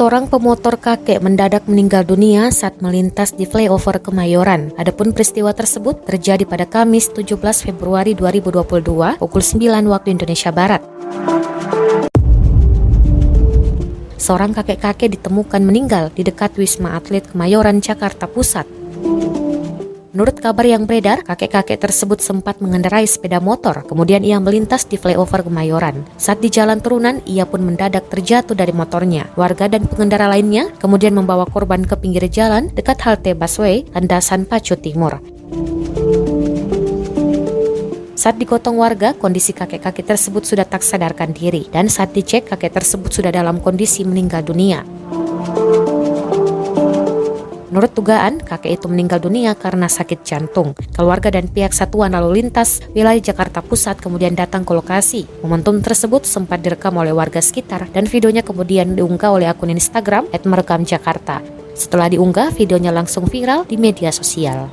Seorang pemotor kakek mendadak meninggal dunia saat melintas di flyover Kemayoran. Adapun peristiwa tersebut terjadi pada Kamis 17 Februari 2022 pukul 9 waktu Indonesia Barat. Seorang kakek-kakek ditemukan meninggal di dekat Wisma Atlet Kemayoran, Jakarta Pusat. Menurut kabar yang beredar, kakek-kakek tersebut sempat mengendarai sepeda motor, kemudian ia melintas di flyover Kemayoran. Saat di jalan turunan, ia pun mendadak terjatuh dari motornya. Warga dan pengendara lainnya kemudian membawa korban ke pinggir jalan dekat halte busway Landasan Pacu Timur. Saat digotong warga, kondisi kakek-kakek tersebut sudah tak sadarkan diri, dan saat dicek, kakek tersebut sudah dalam kondisi meninggal dunia. Menurut dugaan, kakek itu meninggal dunia karena sakit jantung. Keluarga dan pihak satuan lalu lintas wilayah Jakarta Pusat kemudian datang ke lokasi. Momentum tersebut sempat direkam oleh warga sekitar dan videonya kemudian diunggah oleh akun Instagram @merekamjakarta. Setelah diunggah, videonya langsung viral di media sosial.